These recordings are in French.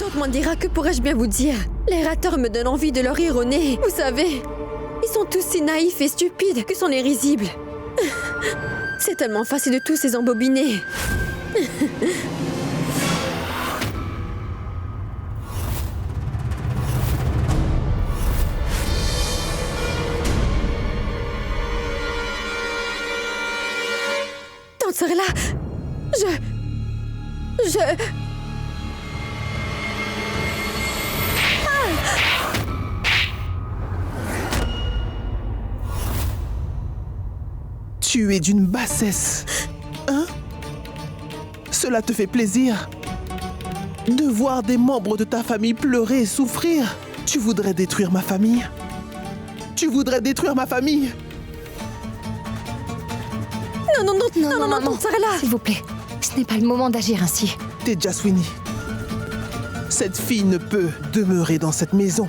Tante Mandira, que pourrais-je bien vous dire? Les rateurs me donnent envie de leur rire au nez. Vous savez, ils sont tous si naïfs et stupides que c'en est risible. C'est tellement facile de tous les embobiner. Tante Sarla, Tu es d'une bassesse. Hein? Cela te fait plaisir de voir des membres de ta famille pleurer et souffrir. Tu voudrais détruire ma famille? Tu voudrais détruire ma famille? Non, Tante Sarla. S'il vous plaît, ce n'est pas le moment d'agir ainsi. Tejaswini, cette fille ne peut demeurer dans cette maison.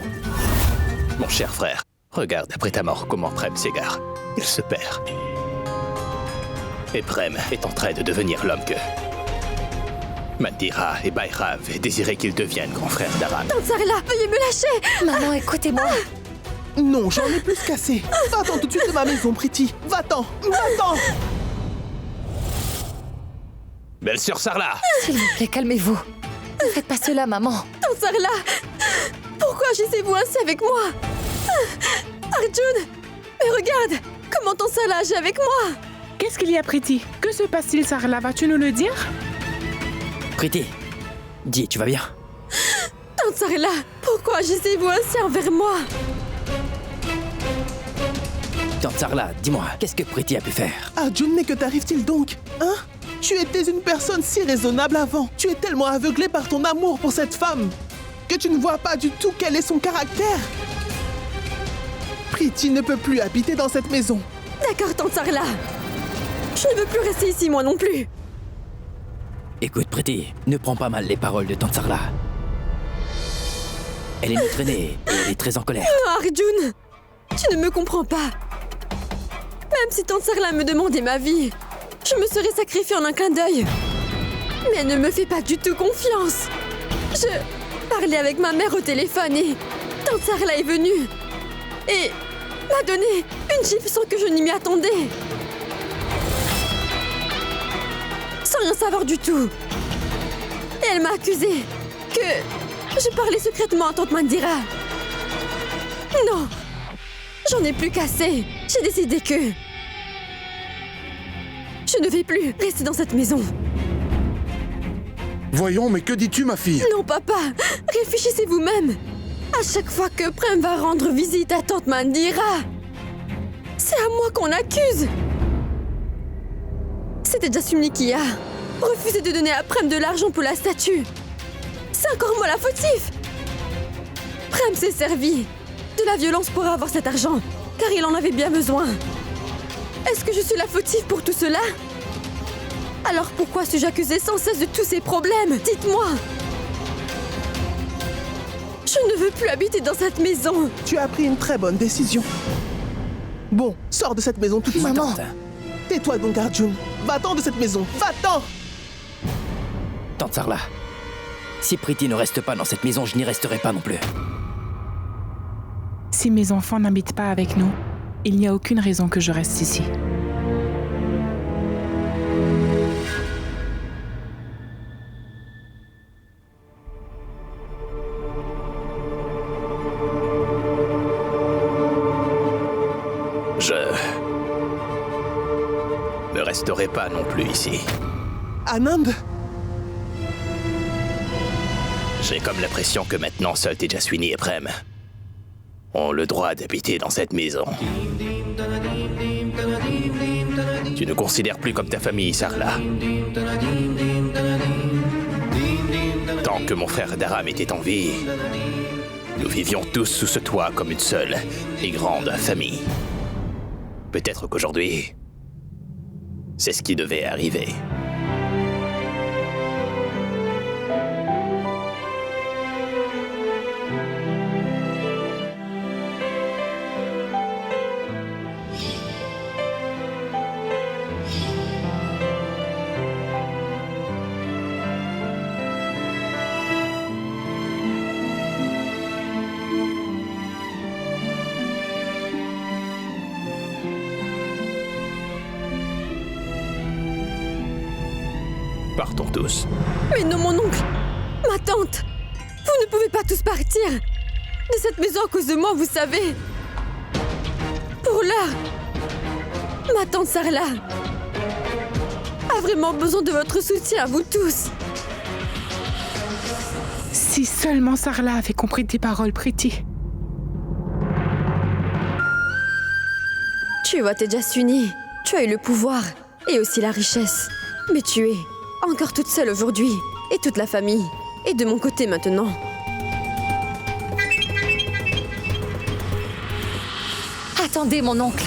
Mon cher frère, regarde après ta mort comment Prem s'égare. Il se perd. Et Prem est en train de devenir l'homme que Mandira et Bhairav désiraient qu'il devienne grand frère d'Aram. Tante Sarla, veuillez me lâcher. Maman, écoutez-moi. Non, j'en ai plus cassé. Va-t'en tout de suite de ma maison, Priti. Va-t'en, va-t'en. Belle sœur Sarla! S'il vous plaît, calmez-vous. Ne faites pas cela, maman. Tante Sarla, pourquoi agissez-vous ainsi avec moi? Arjun, mais regarde, comment Tante Sarla agit avec moi? Qu'est-ce qu'il y a, Priti? Que se passe-t-il, Sarla? Vas-tu nous le dire? Priti, dis, tu vas bien? Tante Sarla, pourquoi agissez-vous ainsi envers moi? Tante Sarla, dis-moi, qu'est-ce que Priti a pu faire? Arjun, mais que t'arrive-t-il donc? Hein? Tu étais une personne si raisonnable avant. Tu es tellement aveuglé par ton amour pour cette femme que tu ne vois pas du tout quel est son caractère. Priti ne peut plus habiter dans cette maison. D'accord, Tante Sarla. Je ne veux plus rester ici, moi non plus. Écoute, Priti, ne prends pas mal les paroles de Tante Sarla. Elle est notre aînée et elle est très en colère. Non, Arjun, tu ne me comprends pas. Même si Tante Sarla me demandait ma vie, je me serais sacrifiée en un clin d'œil. Mais elle ne me fait pas du tout confiance. Je parlais avec ma mère au téléphone et Tante Sarla est venue. Et m'a donné une gifle sans que je n'y m'y attendais. Sans rien savoir du tout. Et elle m'a accusée que je parlais secrètement à Tante Mandira. Non, j'en ai plus qu'assez. J'ai décidé que je ne vais plus rester dans cette maison. Voyons, mais que dis-tu, ma fille? Non, papa, réfléchissez vous-même. À chaque fois que Prem va rendre visite à Tante Mandira, c'est à moi qu'on accuse. C'était Jasmine qui a refusé de donner à Prem de l'argent pour la statue. C'est encore moi la fautif. Prem s'est servi de la violence pour avoir cet argent, car il en avait bien besoin. Est-ce que je suis la fautive pour tout cela? Alors pourquoi suis-je accusée sans cesse de tous ces problèmes? Dites-moi. Je ne veux plus habiter dans cette maison. Tu as pris une très bonne décision. Bon, sors de cette maison tout de suite. Maman. Tais-toi donc, Arjun. Va-t'en de cette maison. Va-t'en. Tante Sarla, si Priti ne reste pas dans cette maison, je n'y resterai pas non plus. Si mes enfants n'habitent pas avec nous, il n'y a aucune raison que je reste ici. Je ne resterai pas non plus ici. Anand, J'ai comme l'impression que maintenant seuls Tejaswini et Prem ont le droit d'habiter dans cette maison. Tu ne considères plus comme ta famille, Sarla. Tant que mon frère Dharam était en vie, nous vivions tous sous ce toit comme une seule et grande famille. Peut-être qu'aujourd'hui, c'est ce qui devait arriver. Partons tous. Mais non, mon oncle, ma tante, vous ne pouvez pas tous partir de cette maison à cause de moi, vous savez. Pour l'heure, ma tante Sarla a vraiment besoin de votre soutien, vous tous. Si seulement Sarla avait compris tes paroles, Priti. Tu vois, Tejaswini, tu as eu le pouvoir et aussi la richesse. Mais tu es encore toute seule aujourd'hui. Et toute la famille est de mon côté maintenant. Attendez, mon oncle.